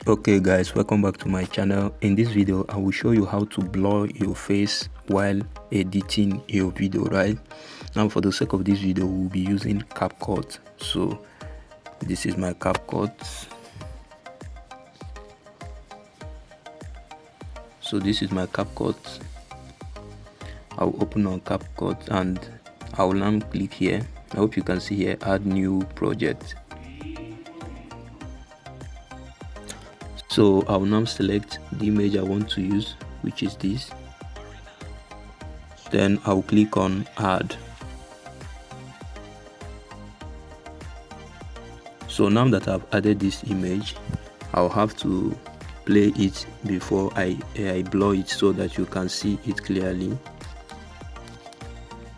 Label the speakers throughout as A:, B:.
A: Okay guys, welcome back to my channel. In this video I will show you how to blur your face while editing your video. Right now, for the sake of this video, we'll be using Capcut. So this is my Capcut. I'll open on Capcut and I'll now click here. I hope you can see here, add new project. So I'll now select the image I want to use, which is this. Then I'll click on add. So now that I've added this image, I'll have to play it before I blur it so that you can see it clearly.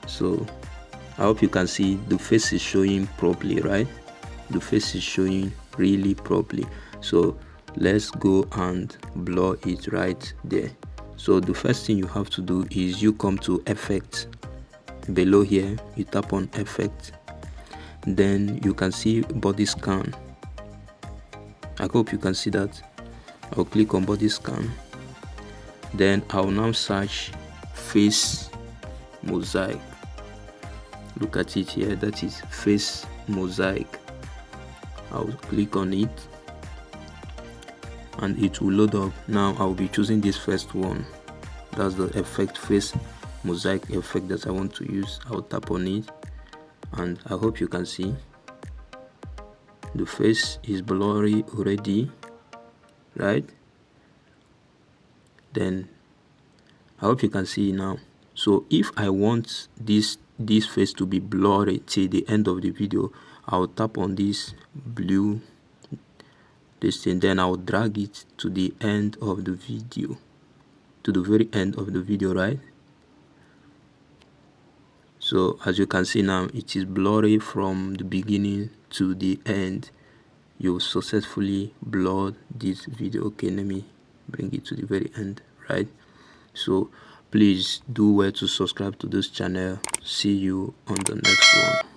A: So I hope you can see the face is showing properly, right? The face is showing really properly. So let's go and blur it right there. So the first thing you have to do is you come to effect. Below here you tap on effect, then you can see body scan. I hope you can see that. I'll click on body scan, then I'll now search face mosaic. Look at it here, that is face mosaic. I'll click on it and it will load up. Now I'll be choosing this first one, that's the effect, face mosaic effect that I want to use. I'll tap on it and I hope you can see the face is blurry already, right? Then I hope you can see now. So if I want this face to be blurry till the end of the video, I'll tap on this blue thing, then I'll drag it to the end of the video, to the very end of the video, right? So as you can see now, it is blurry from the beginning to the end. You successfully blurred this video. Okay, let me bring it to the very end, right? So please do well to subscribe to this channel. See you on the next one.